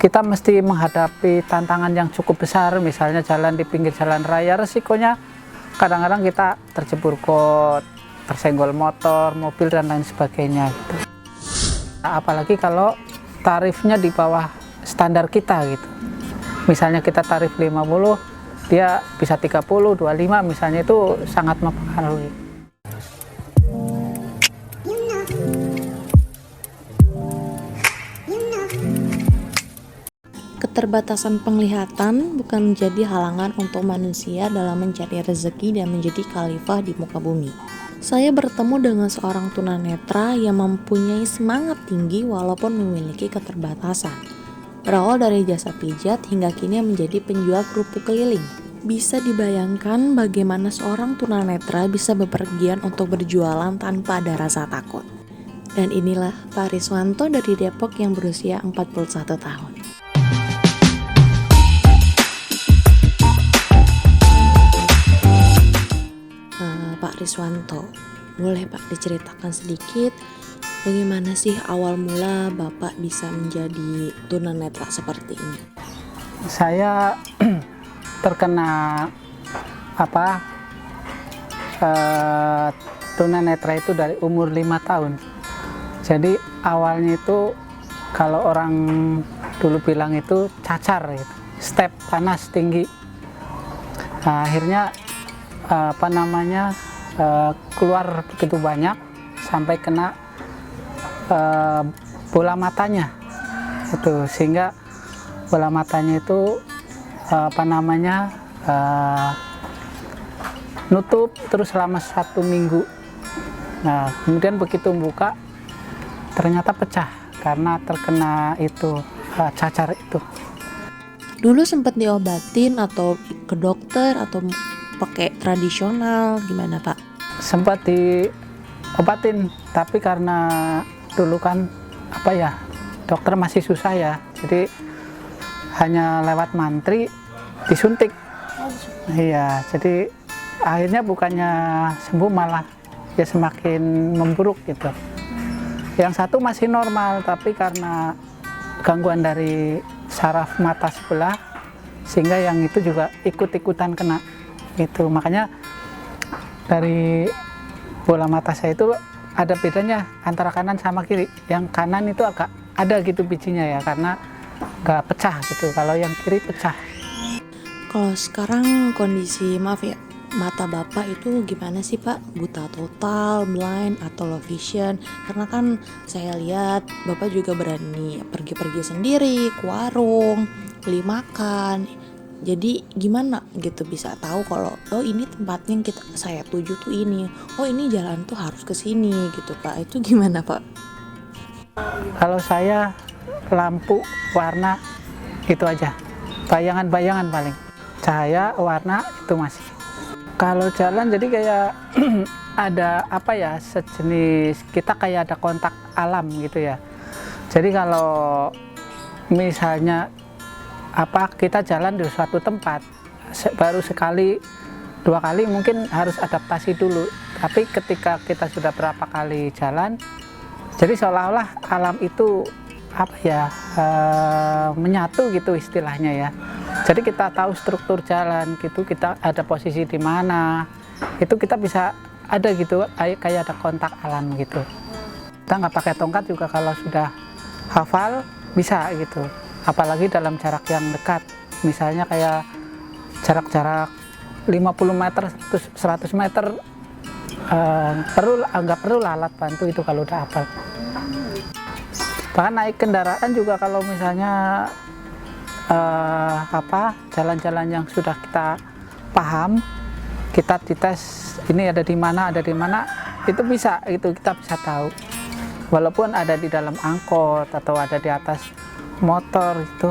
kita mesti menghadapi tantangan yang cukup besar, misalnya jalan di pinggir jalan raya, resikonya kadang-kadang kita terjebur got, tersenggol motor, mobil dan lain sebagainya gitu. Apalagi kalau tarifnya di bawah standar kita gitu. Misalnya kita tarif 50, dia bisa 30, 25 misalnya, itu sangat mempengaruhi. Keterbatasan penglihatan bukan menjadi halangan untuk manusia dalam mencari rezeki dan menjadi khalifah di muka bumi. Saya bertemu dengan seorang tunanetra yang mempunyai semangat tinggi walaupun memiliki keterbatasan. Berawal dari jasa pijat hingga kini menjadi penjual kerupuk keliling. Bisa dibayangkan bagaimana seorang tunanetra bisa bepergian untuk berjualan tanpa ada rasa takut. Dan inilah Pak Riswanto dari Depok yang berusia 41 tahun. Pak Riswanto, boleh Pak diceritakan sedikit bagaimana sih awal mula Bapak bisa menjadi tunanetra seperti ini? Saya terkena tunanetra itu dari umur 5 tahun. Jadi awalnya itu kalau orang dulu bilang itu cacar gitu, step panas tinggi. Nah, akhirnya keluar begitu banyak sampai kena bola matanya itu, sehingga bola matanya itu nutup terus selama 1 minggu. Nah, kemudian begitu buka ternyata pecah karena terkena itu cacar itu. Dulu sempat diobatin atau ke dokter atau pakai tradisional, gimana Pak? Sempat diobatin, tapi karena dulu kan dokter masih susah ya, jadi hanya lewat mantri disuntik. Iya, jadi akhirnya bukannya sembuh malah ya semakin memburuk gitu. Yang satu masih normal, tapi karena gangguan dari saraf mata sebelah sehingga yang itu juga ikut-ikutan kena gitu. Makanya dari bola mata saya itu ada bedanya antara kanan sama kiri. Yang kanan itu agak ada gitu bijinya ya, karena nggak pecah gitu. Kalau yang kiri pecah. Kalau sekarang kondisi mata Bapak itu gimana sih Pak? Buta total, blind, atau low vision? Karena kan saya lihat Bapak juga berani pergi-pergi sendiri ke warung, beli makan. Jadi gimana gitu bisa tahu kalau ini tempatnya yang saya tuju tuh ini, ini jalan tuh harus ke sini gitu Pak. Itu gimana Pak? Kalau saya lampu, warna itu aja, bayangan-bayangan paling, cahaya, warna itu masih. Kalau jalan jadi kayak ada sejenis kita kayak ada kontak alam gitu ya. Jadi kalau misalnya kita jalan di suatu tempat baru sekali 2 kali mungkin harus adaptasi dulu, tapi ketika kita sudah berapa kali jalan, jadi seolah-olah alam itu menyatu gitu istilahnya ya. Jadi kita tahu struktur jalan gitu, kita ada posisi di mana, itu kita bisa ada gitu, kayak ada kontak alam gitu. Kita nggak pakai tongkat juga kalau sudah hafal bisa gitu. Apalagi dalam jarak yang dekat, misalnya kayak jarak-jarak 50 meter, 100 meter, nggak perlu alat bantu itu kalau udah hafal. Bahkan naik kendaraan juga kalau misalnya jalan-jalan yang sudah kita paham, kita dites ini ada di mana, itu bisa, itu kita bisa tahu. Walaupun ada di dalam angkot atau ada di atas motor, itu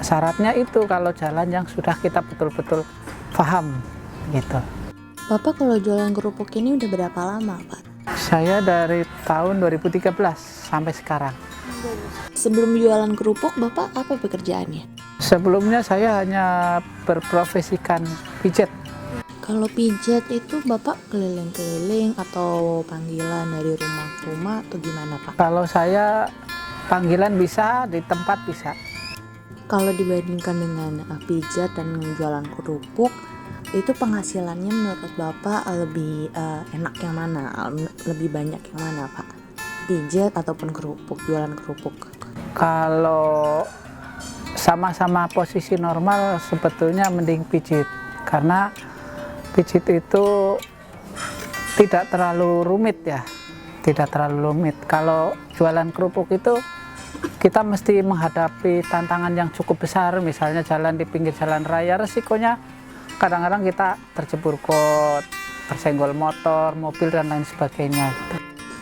syaratnya itu kalau jalan yang sudah kita betul-betul paham gitu. Bapak kalau jualan kerupuk ini udah berapa lama Pak? Saya dari tahun 2013 sampai sekarang. Sebelum jualan kerupuk Bapak apa pekerjaannya? Sebelumnya saya hanya berprofesikan pijat. Kalau pijat itu Bapak keliling-keliling atau panggilan dari rumah ke rumah atau gimana Pak? Kalau saya panggilan bisa, di tempat bisa. Kalau dibandingkan dengan pijat dan jualan kerupuk, itu penghasilannya menurut Bapak lebih enak yang mana? Lebih banyak yang mana, Pak? Pijat ataupun kerupuk, jualan kerupuk? Kalau sama-sama posisi normal sebetulnya mending pijit, karena pijit itu tidak terlalu rumit ya, tidak terlalu rumit. Kalau jualan kerupuk itu kita mesti menghadapi tantangan yang cukup besar, misalnya jalan di pinggir jalan raya, resikonya kadang-kadang kita terjebur got, tersenggol motor, mobil dan lain sebagainya.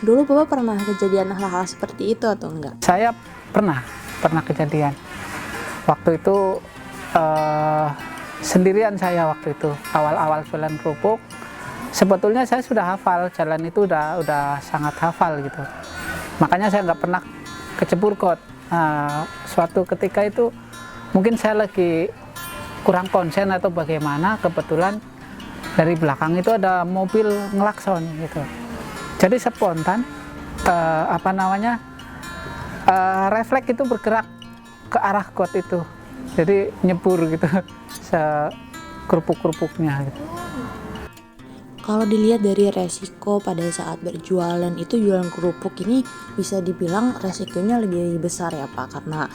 Dulu Bapak pernah kejadian hal-hal seperti itu atau enggak? Saya pernah kejadian. Waktu itu sendirian saya waktu itu, awal-awal jualan kerupuk. Sebetulnya saya sudah hafal, jalan itu udah sangat hafal gitu. Makanya saya nggak pernah kecebur got. Suatu ketika itu mungkin saya lagi kurang konsen atau bagaimana, kebetulan dari belakang itu ada mobil ngelakson gitu. Jadi spontan refleks itu bergerak ke arah got itu, jadi nyebur gitu kerupuk-kerupuknya gitu. Kalau dilihat dari resiko pada saat berjualan itu, jualan kerupuk ini bisa dibilang resikonya lebih besar ya Pak, karena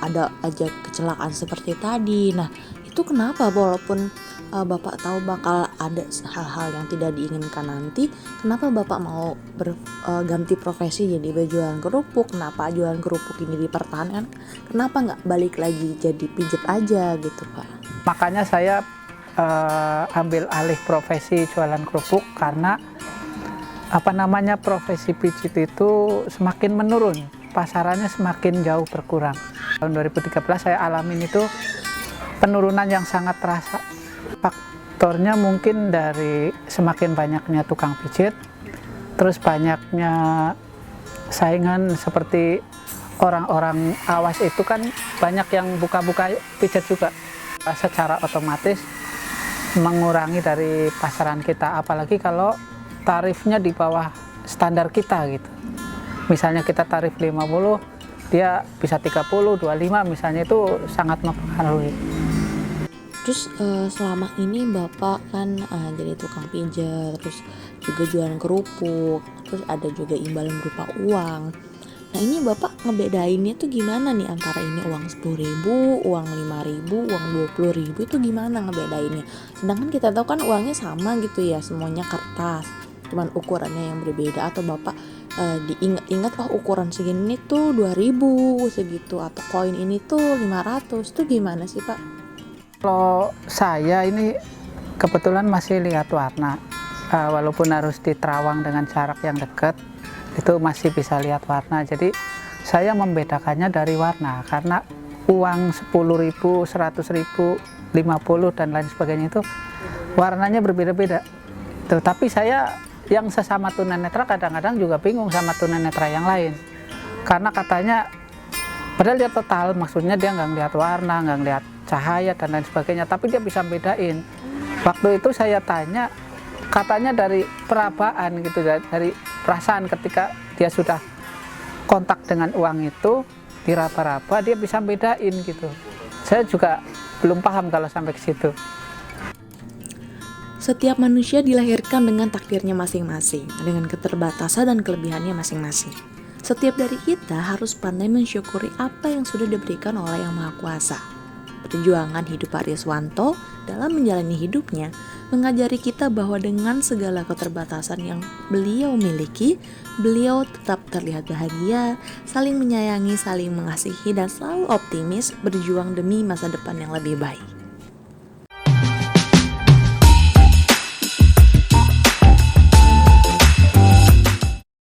ada aja kecelakaan seperti tadi. Nah itu kenapa walaupun Bapak tahu bakal ada hal-hal yang tidak diinginkan nanti, kenapa Bapak mau ganti profesi jadi berjualan kerupuk? Kenapa jualan kerupuk ini dipertahankan? Kenapa nggak balik lagi jadi pijat aja gitu Pak? Makanya saya ambil alih profesi jualan kerupuk, karena profesi pijit itu semakin menurun, pasarannya semakin jauh berkurang. Tahun 2013 saya alamin itu penurunan yang sangat terasa. Faktornya mungkin dari semakin banyaknya tukang pijit, terus banyaknya saingan, seperti orang-orang awas itu kan banyak yang buka-buka pijat juga, secara otomatis mengurangi dari pasaran kita, apalagi kalau tarifnya di bawah standar kita gitu. Misalnya kita tarif 50, dia bisa 30, 25 misalnya, itu sangat mempengaruhi. Terus selama ini Bapak kan jadi tukang pijat, terus juga jualan kerupuk, terus ada juga imbalan berupa uang. Nah ini Bapak ngebedainnya tuh gimana nih, antara ini uang 10.000, uang 5.000, uang 20.000, itu gimana ngebedainnya? Sedangkan kita tahu kan uangnya sama gitu ya, semuanya kertas, cuman ukurannya yang berbeda. Atau Bapak diingat-ingat, oh ukuran segini tuh 2.000 segitu, atau koin ini tuh 500, tuh gimana sih Pak? Kalau saya ini kebetulan masih lihat warna, walaupun harus diterawang dengan jarak yang dekat, itu masih bisa lihat warna. Jadi saya membedakannya dari warna, karena uang 10.000, 100.000, 50 dan lain sebagainya itu warnanya berbeda-beda. Tapi saya yang sesama tunanetra kadang-kadang juga bingung sama tunanetra yang lain, karena katanya padahal dia total, maksudnya dia nggak ngeliat warna, nggak ngeliat cahaya dan lain sebagainya, tapi dia bisa bedain. Waktu itu saya tanya, katanya dari perabaan gitu, dari perasaan, ketika dia sudah kontak dengan uang itu diraba-raba, dia bisa bedain gitu. Saya juga belum paham kalau sampai ke situ. Setiap manusia dilahirkan dengan takdirnya masing-masing, dengan keterbatasan dan kelebihannya masing-masing. Setiap dari kita harus pandai mensyukuri apa yang sudah diberikan oleh Yang Maha Kuasa. Perjuangan hidup Pak Rieswanto dalam menjalani hidupnya mengajari kita bahwa dengan segala keterbatasan yang beliau miliki, beliau tetap terlihat bahagia, saling menyayangi, saling mengasihi, dan selalu optimis berjuang demi masa depan yang lebih baik.